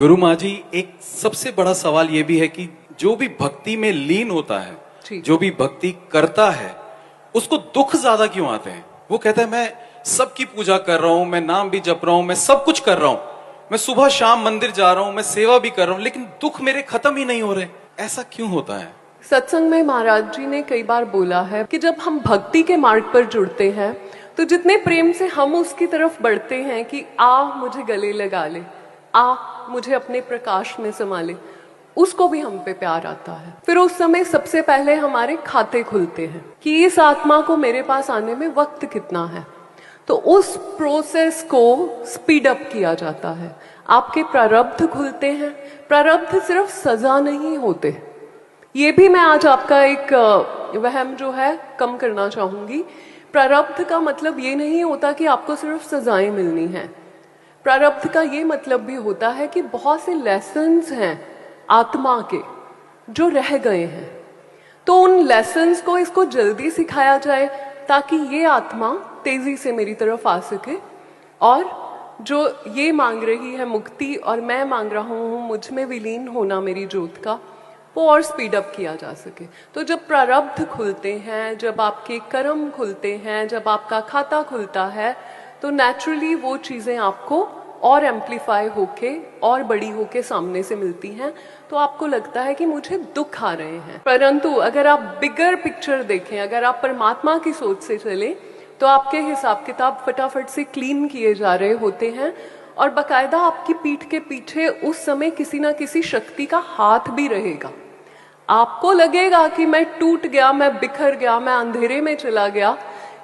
गुरु माँ जी, एक सबसे बड़ा सवाल ये भी है कि जो भी भक्ति में लीन होता है, जो भी भक्ति करता है, उसको दुख ज्यादा क्यों आते हैं? वो कहता है मैं सबकी पूजा कर रहा हूं, मैं नाम भी जप रहा हूं, मैं सब कुछ कर रहा हूं, मैं सुबह शाम मंदिर जा रहा हूं, मैं सेवा भी कर रहा हूं, लेकिन दुख मेरे खत्म ही नहीं हो रहे। ऐसा क्यों होता है? सत्संग में महाराज जी ने कई बार बोला है कि जब हम भक्ति के मार्ग पर जुड़ते हैं तो जितने प्रेम से हम उसकी तरफ बढ़ते हैं कि आ मुझे गले लगा ले, आ मुझे अपने प्रकाश में समा ले, उसको भी हम पे प्यार आता है। फिर उस समय सबसे पहले हमारे खाते खुलते हैं कि इस आत्मा को मेरे पास आने में वक्त कितना है, तो उस प्रोसेस को स्पीड अप किया जाता है। आपके प्रारब्ध खुलते हैं। प्रारब्ध सिर्फ सजा नहीं होते, ये भी मैं आज आपका एक वहम जो है कम करना चाहूंगी। प्रारब्ध का मतलब ये नहीं होता कि आपको सिर्फ सजाएं मिलनी है। प्रारब्ध का ये मतलब भी होता है कि बहुत से लेसन्स हैं आत्मा के जो रह गए हैं, तो उन लेसन्स को इसको जल्दी सिखाया जाए ताकि ये आत्मा तेजी से मेरी तरफ आ सके, और जो ये मांग रही है मुक्ति और मैं मांग रहा हूँ मुझ में विलीन होना मेरी ज्योत का, वो और स्पीड अप किया जा सके। तो जब प्रारब्ध खुलते हैं, जब आपके कर्म खुलते हैं, जब आपका खाता खुलता है, तो नेचुरली वो चीजें आपको और एम्पलीफाई होके और बड़ी होके सामने से मिलती हैं। तो आपको लगता है कि मुझे दुख आ रहे हैं, परंतु अगर आप बिगर पिक्चर देखें, अगर आप परमात्मा की सोच से चले, तो आपके हिसाब किताब फटाफट से क्लीन किए जा रहे होते हैं। और बकायदा आपकी पीठ के पीछे उस समय किसी ना किसी शक्ति का हाथ भी रहेगा। आपको लगेगा कि मैं टूट गया, मैं बिखर गया, मैं अंधेरे में चला गया,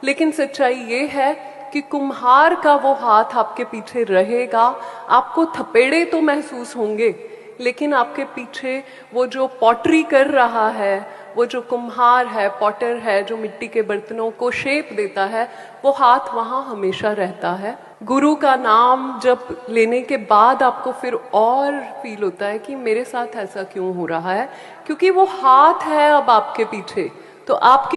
लेकिन सच्चाई ये है कि कुम्हार का वो हाथ आपके पीछे रहेगा। आपको थपेड़े तो महसूस होंगे, लेकिन आपके पीछे वो जो पॉटरी कर रहा है, वो जो कुम्हार है, पॉटर है, जो मिट्टी के बर्तनों को शेप देता है, वो हाथ वहां हमेशा रहता है। गुरु का नाम जब लेने के बाद आपको फिर और फील होता है कि मेरे साथ ऐसा क्यों हो रहा है, क्योंकि वो हाथ है अब आपके पीछे। तो आपकी